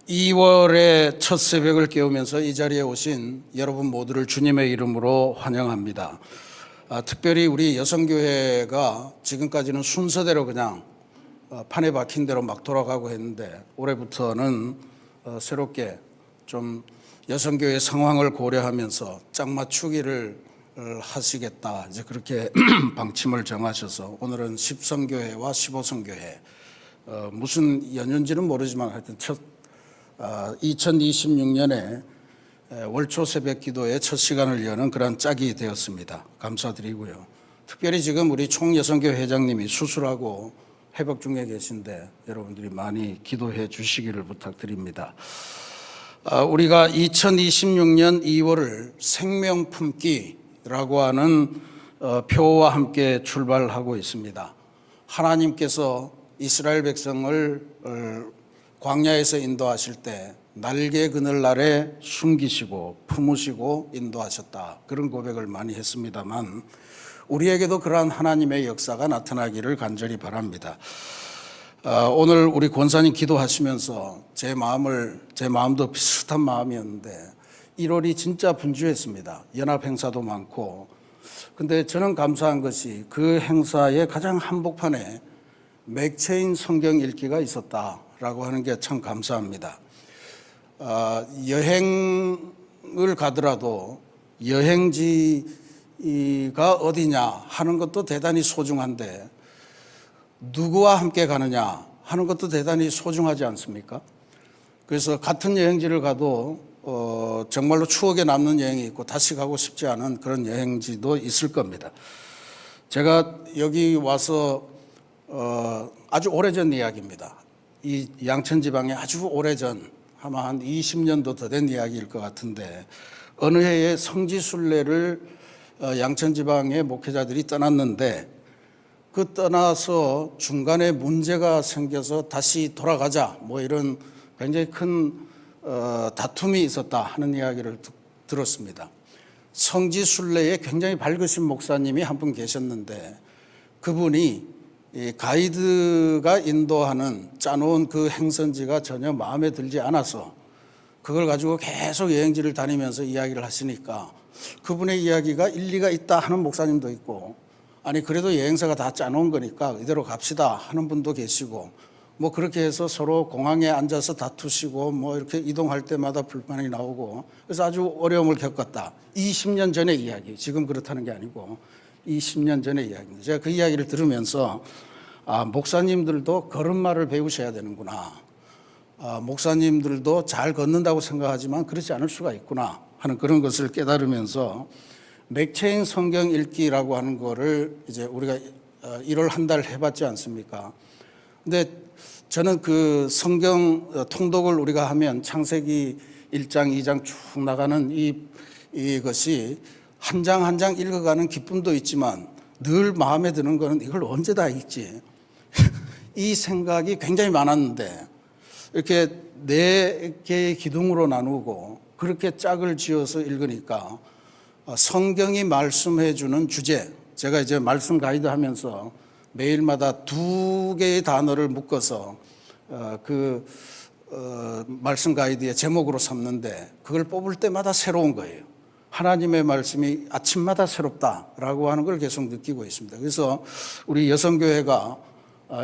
2월의 첫 새벽을 깨우면서 이 자리에 오신 여러분 모두를 주님의 이름으로 환영합니다. 특별히 우리 여성교회가 지금까지는 순서대로 그냥 판에 박힌 대로 막 돌아가고 했는데 올해부터는 새롭게 좀 여성교회 상황을 고려하면서 짝 맞추기를 하시겠다. 이제 그렇게 방침을 정하셔서 오늘은 10성교회와 15성교회 무슨 연연지는 모르지만 하여튼 2026년에 월초 새벽 기도의 첫 시간을 여는 그런 짝이 되었습니다. 감사드리고요. 특별히 지금 우리 총여성교회 회장님이 수술하고 회복 중에 계신데 여러분들이 많이 기도해 주시기를 부탁드립니다. 우리가 2026년 2월을 생명 품기라고 하는 표와 함께 출발하고 있습니다. 하나님께서 이스라엘 백성을 광야에서 인도하실 때 날개 그늘 아래 숨기시고 품으시고 인도하셨다. 그런 고백을 많이 했습니다만 우리에게도 그러한 하나님의 역사가 나타나기를 간절히 바랍니다. 오늘 우리 권사님 기도하시면서 제 마음도 비슷한 마음이었는데 1월이 진짜 분주했습니다. 연합 행사도 많고. 근데 저는 감사한 것이 그 행사의 가장 한복판에 맥체인 성경 읽기가 있었다라고 하는 게 참 감사합니다. 여행을 가더라도 여행지가 어디냐 하는 것도 대단히 소중한데 누구와 함께 가느냐 하는 것도 대단히 소중하지 않습니까? 그래서 같은 여행지를 가도 정말로 추억에 남는 여행이 있고 다시 가고 싶지 않은 그런 여행지도 있을 겁니다. 제가 여기 와서 아주 오래전 이야기입니다. 이 양천지방에 아주 오래전 아마 한 20년도 더 된 이야기일 것 같은데 어느 해에 성지순례를 양천지방의 목회자들이 떠났는데 그 떠나서 중간에 문제가 생겨서 다시 돌아가자 뭐 이런 굉장히 큰 다툼이 있었다 하는 이야기를 들었습니다. 성지순례에 굉장히 밝으신 목사님이 한 분 계셨는데 그분이 가이드가 인도하는 짜놓은 그 행선지가 전혀 마음에 들지 않아서 그걸 가지고 계속 여행지를 다니면서 이야기를 하시니까 그분의 이야기가 일리가 있다 하는 목사님도 있고 아니 그래도 여행사가 다 짜놓은 거니까 이대로 갑시다 하는 분도 계시고 뭐 그렇게 해서 서로 공항에 앉아서 다투시고 뭐 이렇게 이동할 때마다 불만이 나오고 그래서 아주 어려움을 겪었다. 20년 전의 이야기, 지금 그렇다는 게 아니고 20년 전의 이야기입니다. 제가 그 이야기를 들으면서 목사님들도 걸음마를 배우셔야 되는구나. 목사님들도 잘 걷는다고 생각하지만 그렇지 않을 수가 있구나 하는 그런 것을 깨달으면서 맥체인 성경 읽기라고 하는 거를 이제 우리가 1월 한 달 해봤지 않습니까? 근데 저는 그 성경 통독을 우리가 하면 창세기 1장, 2장 쭉 나가는 이것이 한 장 한 장 읽어가는 기쁨도 있지만 늘 마음에 드는 거는 이걸 언제 다 읽지? 이 생각이 굉장히 많았는데 이렇게 4개의 기둥으로 나누고 그렇게 짝을 지어서 읽으니까 성경이 말씀해 주는 주제, 제가 이제 말씀 가이드 하면서 매일마다 2개의 단어를 묶어서 말씀 가이드의 제목으로 삼는데 그걸 뽑을 때마다 새로운 거예요. 하나님의 말씀이 아침마다 새롭다라고 하는 걸 계속 느끼고 있습니다. 그래서 우리 여성교회가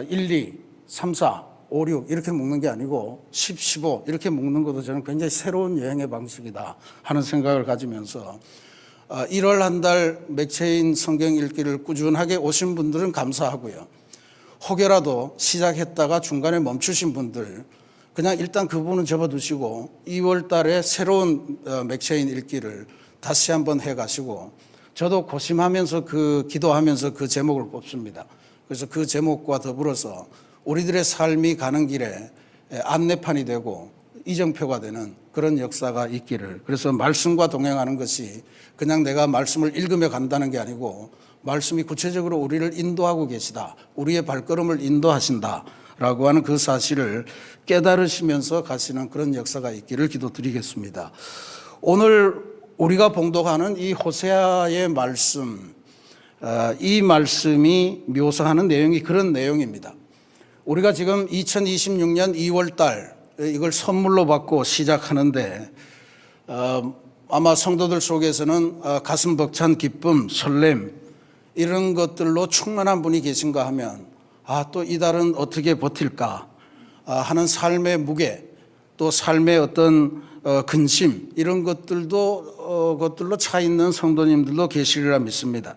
1, 2, 3, 4, 5, 6 이렇게 묶는 게 아니고 10, 15 이렇게 묶는 것도 저는 굉장히 새로운 여행의 방식이다 하는 생각을 가지면서 1월 한 달 맥체인 성경 읽기를 꾸준하게 오신 분들은 감사하고요. 혹여라도 시작했다가 중간에 멈추신 분들 그냥 일단 그 부분은 접어두시고 2월 달에 새로운 맥체인 읽기를 다시 한번 해가시고 저도 고심하면서 기도하면서 그 제목을 뽑습니다. 그래서 그 제목과 더불어서 우리들의 삶이 가는 길에 안내판이 되고 이정표가 되는 그런 역사가 있기를. 그래서 말씀과 동행하는 것이 그냥 내가 말씀을 읽으며 간다는 게 아니고 말씀이 구체적으로 우리를 인도하고 계시다. 우리의 발걸음을 인도하신다라고 하는 그 사실을 깨달으시면서 가시는 그런 역사가 있기를 기도드리겠습니다. 오늘 우리가 봉독하는 이 호세아의 말씀, 이 말씀이 묘사하는 내용이 그런 내용입니다. 우리가 지금 2026년 2월 달 이걸 선물로 받고 시작하는데 아마 성도들 속에서는 가슴 벅찬 기쁨, 설렘 이런 것들로 충만한 분이 계신가 하면 또 이달은 어떻게 버틸까 하는 삶의 무게 또 삶의 어떤 근심 이런 것들로 차 있는 성도님들도 계시리라 믿습니다.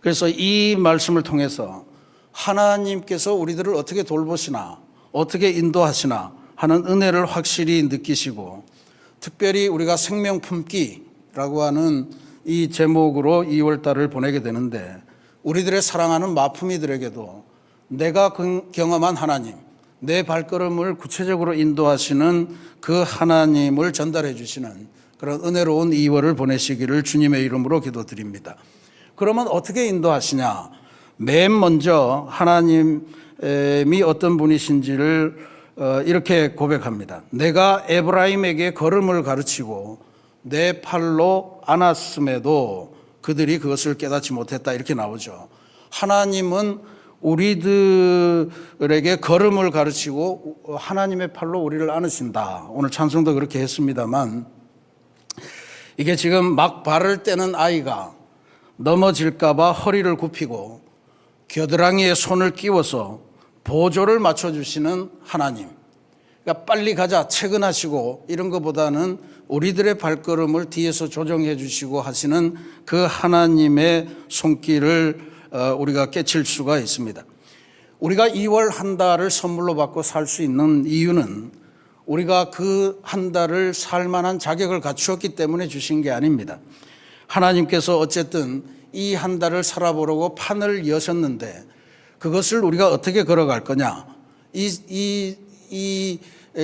그래서 이 말씀을 통해서 하나님께서 우리들을 어떻게 돌보시나 어떻게 인도하시나 하는 은혜를 확실히 느끼시고 특별히 우리가 생명 품기라고 하는 이 제목으로 2월달을 보내게 되는데 우리들의 사랑하는 마품이들에게도 내가 경험한 하나님, 내 발걸음을 구체적으로 인도하시는 그 하나님을 전달해 주시는 그런 은혜로운 2월을 보내시기를 주님의 이름으로 기도드립니다. 그러면 어떻게 인도하시냐? 맨 먼저 하나님이 어떤 분이신지를 이렇게 고백합니다. 내가 에브라임에게 걸음을 가르치고 내 팔로 안았음에도 그들이 그것을 깨닫지 못했다 이렇게 나오죠. 하나님은 우리들에게 걸음을 가르치고 하나님의 팔로 우리를 안으신다. 오늘 찬송도 그렇게 했습니다만 이게 지금 막 발을 떼는 아이가 넘어질까 봐 허리를 굽히고 겨드랑이에 손을 끼워서 보조를 맞춰주시는 하나님. 그러니까 빨리 가자, 퇴근하시고 이런 것보다는 우리들의 발걸음을 뒤에서 조정해 주시고 하시는 그 하나님의 손길을 우리가 깨칠 수가 있습니다. 우리가 2월 한 달을 선물로 받고 살 수 있는 이유는 우리가 그 한 달을 살 만한 자격을 갖추었기 때문에 주신 게 아닙니다. 하나님께서 어쨌든 이 한 달을 살아보려고 판을 여셨는데 그것을 우리가 어떻게 걸어갈 거냐. 이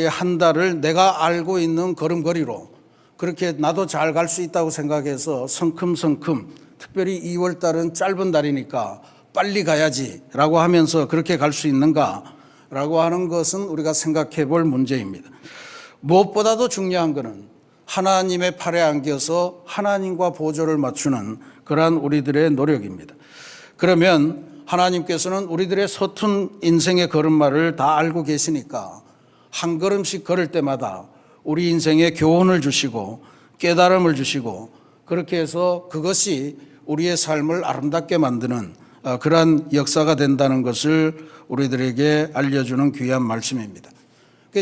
한 달을 내가 알고 있는 걸음걸이로 그렇게 나도 잘 갈 수 있다고 생각해서 성큼성큼 특별히 2월 달은 짧은 달이니까 빨리 가야지 라고 하면서 그렇게 갈 수 있는가 라고 하는 것은 우리가 생각해 볼 문제입니다. 무엇보다도 중요한 것은 하나님의 팔에 안겨서 하나님과 보조를 맞추는 그러한 우리들의 노력입니다. 그러면 하나님께서는 우리들의 서툰 인생의 걸음마를 다 알고 계시니까 한 걸음씩 걸을 때마다 우리 인생에 교훈을 주시고 깨달음을 주시고 그렇게 해서 그것이 우리의 삶을 아름답게 만드는 그러한 역사가 된다는 것을 우리들에게 알려주는 귀한 말씀입니다.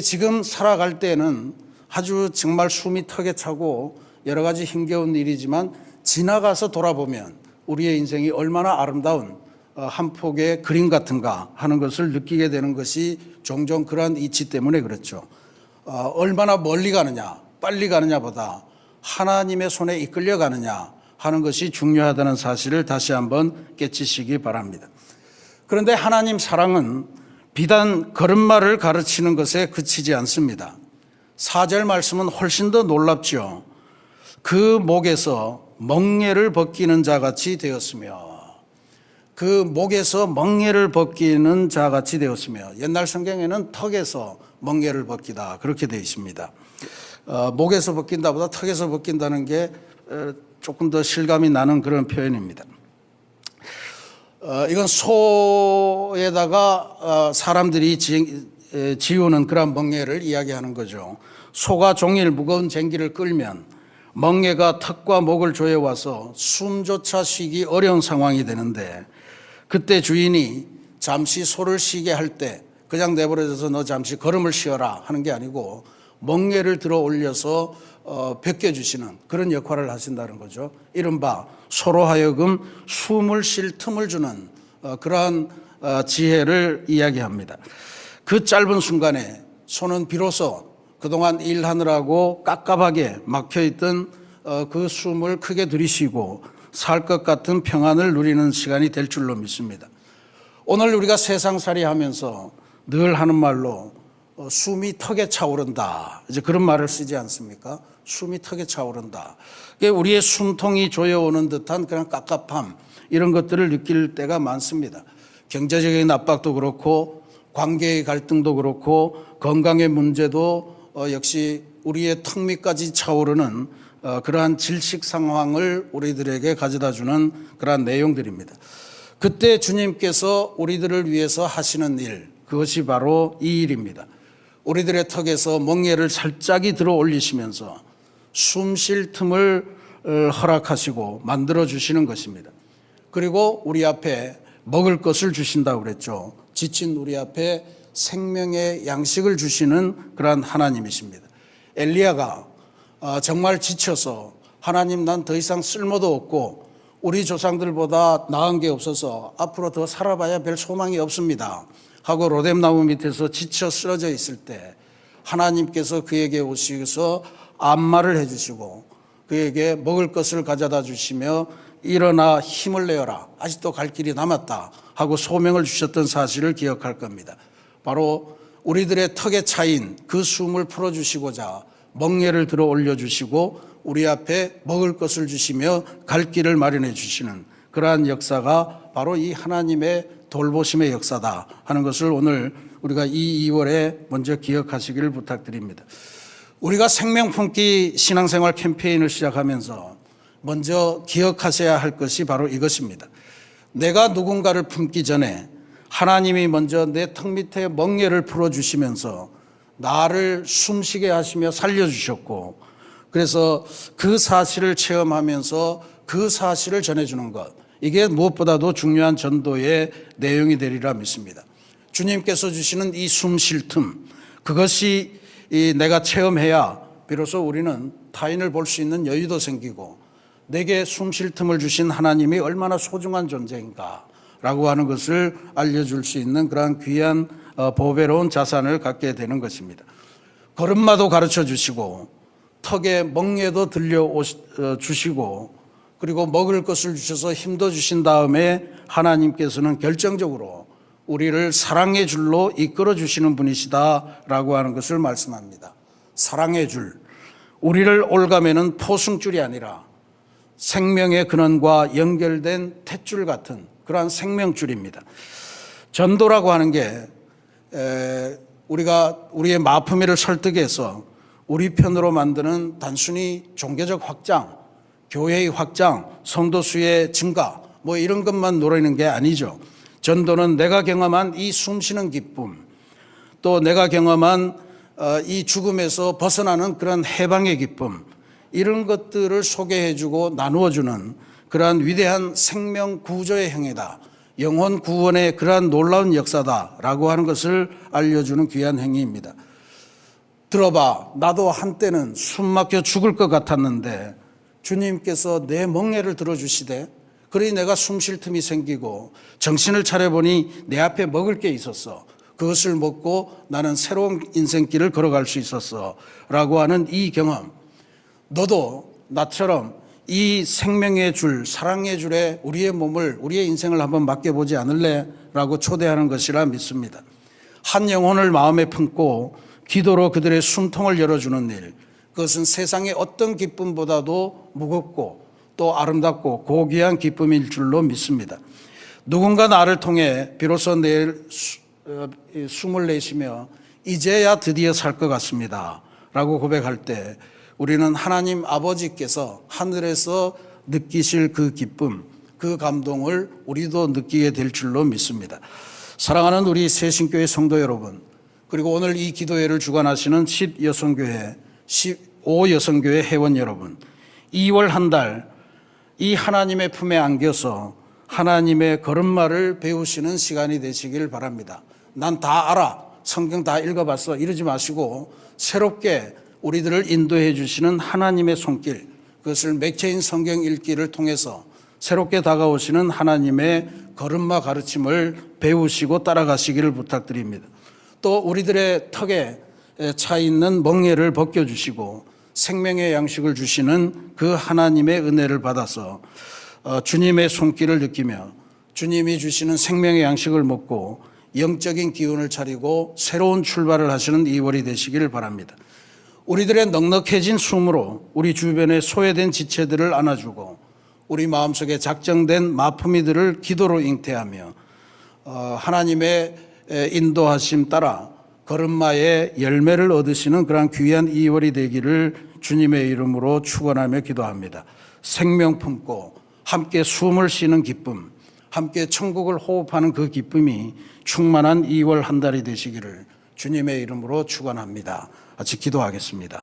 지금 살아갈 때는 아주 정말 숨이 턱에 차고 여러 가지 힘겨운 일이지만 지나가서 돌아보면 우리의 인생이 얼마나 아름다운 한 폭의 그림 같은가 하는 것을 느끼게 되는 것이 종종 그러한 이치 때문에 그렇죠. 얼마나 멀리 가느냐, 빨리 가느냐보다 하나님의 손에 이끌려 가느냐 하는 것이 중요하다는 사실을 다시 한번 깨치시기 바랍니다. 그런데 하나님 사랑은 비단 걸음마를 가르치는 것에 그치지 않습니다. 4절 말씀은 훨씬 더 놀랍죠. 그 목에서 멍에를 벗기는 자같이 되었으며 그 목에서 멍에를 벗기는 자같이 되었으며 옛날 성경에는 턱에서 멍에를 벗기다 그렇게 되어 있습니다. 목에서 벗긴다보다 턱에서 벗긴다는 게 조금 더 실감이 나는 그런 표현입니다. 이건 소에다가 사람들이 지우는 그런 멍에를 이야기하는 거죠. 소가 종일 무거운 쟁기를 끌면 멍에가 턱과 목을 조여와서 숨조차 쉬기 어려운 상황이 되는데 그때 주인이 잠시 소를 쉬게 할 때 그냥 내버려둬서 너 잠시 걸음을 쉬어라 하는 게 아니고 멍에를 들어 올려서 벗겨주시는 그런 역할을 하신다는 거죠. 이른바 소로 하여금 숨을 쉴 틈을 주는 그러한 지혜를 이야기합니다. 그 짧은 순간에 소는 비로소 그동안 일하느라고 깝깝하게 막혀있던 그 숨을 크게 들이쉬고 살 것 같은 평안을 누리는 시간이 될 줄로 믿습니다. 오늘 우리가 세상살이 하면서 늘 하는 말로 숨이 턱에 차오른다. 이제 그런 말을 쓰지 않습니까? 숨이 턱에 차오른다. 우리의 숨통이 조여오는 듯한 그런 깝깝함 이런 것들을 느낄 때가 많습니다. 경제적인 압박도 그렇고 관계의 갈등도 그렇고 건강의 문제도 역시 우리의 턱 밑까지 차오르는 그러한 질식 상황을 우리들에게 가져다주는 그러한 내용들입니다. 그때 주님께서 우리들을 위해서 하시는 일, 그것이 바로 이 일입니다. 우리들의 턱에서 멍에를 살짝이 들어 올리시면서 숨 쉴 틈을 허락하시고 만들어 주시는 것입니다. 그리고 우리 앞에 먹을 것을 주신다고 그랬죠. 지친 우리 앞에 생명의 양식을 주시는 그러한 하나님이십니다. 엘리야가 정말 지쳐서 하나님, 난 더 이상 쓸모도 없고 우리 조상들보다 나은 게 없어서 앞으로 더 살아봐야 별 소망이 없습니다 하고 로뎀나무 밑에서 지쳐 쓰러져 있을 때 하나님께서 그에게 오셔서 안마를 해주시고 그에게 먹을 것을 가져다 주시며 일어나 힘을 내어라, 아직도 갈 길이 남았다 하고 소명을 주셨던 사실을 기억할 겁니다. 바로 우리들의 턱에 차인 그 숨을 풀어주시고자 멍에를 들어 올려주시고 우리 앞에 먹을 것을 주시며 갈 길을 마련해 주시는 그러한 역사가 바로 이 하나님의 돌보심의 역사다 하는 것을 오늘 우리가 이 2월에 먼저 기억하시기를 부탁드립니다. 우리가 생명 품기 신앙생활 캠페인을 시작하면서 먼저 기억하셔야 할 것이 바로 이것입니다. 내가 누군가를 품기 전에 하나님이 먼저 내 턱 밑에 멍에를 풀어주시면서 나를 숨쉬게 하시며 살려주셨고, 그래서 그 사실을 체험하면서 그 사실을 전해주는 것, 이게 무엇보다도 중요한 전도의 내용이 되리라 믿습니다. 주님께서 주시는 이 숨 쉴 틈, 그것이 내가 체험해야 비로소 우리는 타인을 볼 수 있는 여유도 생기고 내게 숨 쉴 틈을 주신 하나님이 얼마나 소중한 존재인가 라고 하는 것을 알려줄 수 있는 그러한 귀한 보배로운 자산을 갖게 되는 것입니다. 걸음마도 가르쳐 주시고 턱에 멍에도 들려 주시고 그리고 먹을 것을 주셔서 힘도 주신 다음에 하나님께서는 결정적으로 우리를 사랑의 줄로 이끌어 주시는 분이시다라고 하는 것을 말씀합니다. 사랑의 줄, 우리를 올가매는 포승줄이 아니라 생명의 근원과 연결된 탯줄 같은 그러한 생명줄입니다. 전도라고 하는 게 우리가 우리의 마음을 설득해서 우리 편으로 만드는 단순히 종교적 확장, 교회의 확장, 성도 수의 증가 뭐 이런 것만 노리는 게 아니죠. 전도는 내가 경험한 이 숨쉬는 기쁨, 또 내가 경험한 이 죽음에서 벗어나는 그런 해방의 기쁨, 이런 것들을 소개해주고 나누어주는 그러한 위대한 생명 구조의 행위다, 영혼 구원의 그러한 놀라운 역사다라고 하는 것을 알려주는 귀한 행위입니다. 들어봐, 나도 한때는 숨 막혀 죽을 것 같았는데 주님께서 내 멍에를 들어주시되 그러니 내가 숨 쉴 틈이 생기고 정신을 차려보니 내 앞에 먹을 게 있었어. 그것을 먹고 나는 새로운 인생길을 걸어갈 수 있었어 라고 하는 이 경험, 너도 나처럼 이 생명의 줄, 사랑의 줄에 우리의 몸을, 우리의 인생을 한번 맡겨보지 않을래? 라고 초대하는 것이라 믿습니다. 한 영혼을 마음에 품고 기도로 그들의 숨통을 열어주는 일, 그것은 세상의 어떤 기쁨보다도 무겁고 또 아름답고 고귀한 기쁨일 줄로 믿습니다. 누군가 나를 통해 비로소 내일 숨을 내쉬며 이제야 드디어 살 것 같습니다 라고 고백할 때 우리는 하나님 아버지께서 하늘에서 느끼실 그 기쁨, 그 감동을 우리도 느끼게 될 줄로 믿습니다. 사랑하는 우리 새신교회 성도 여러분, 그리고 오늘 이 기도회를 주관하시는 10여성교회, 15여성교회 회원 여러분, 2월 한 달 이 하나님의 품에 안겨서 하나님의 걸음마를 배우시는 시간이 되시길 바랍니다. 난 다 알아, 성경 다 읽어봤어 이러지 마시고 새롭게 우리들을 인도해 주시는 하나님의 손길, 그것을 맥체인 성경 읽기를 통해서 새롭게 다가오시는 하나님의 걸음마 가르침을 배우시고 따라가시기를 부탁드립니다. 또 우리들의 턱에 차 있는 멍에를 벗겨주시고 생명의 양식을 주시는 그 하나님의 은혜를 받아서 주님의 손길을 느끼며 주님이 주시는 생명의 양식을 먹고 영적인 기운을 차리고 새로운 출발을 하시는 2월이 되시기를 바랍니다. 우리들의 넉넉해진 숨으로 우리 주변의 소외된 지체들을 안아주고 우리 마음속에 작정된 마품이들을 기도로 잉태하며 하나님의 인도하심 따라 걸음마의 열매를 얻으시는 그러한 귀한 2월이 되기를 주님의 이름으로 축원하며 기도합니다. 생명 품고 함께 숨을 쉬는 기쁨, 함께 천국을 호흡하는 그 기쁨이 충만한 2월 한 달이 되시기를 주님의 이름으로 축원합니다. 같이 기도하겠습니다.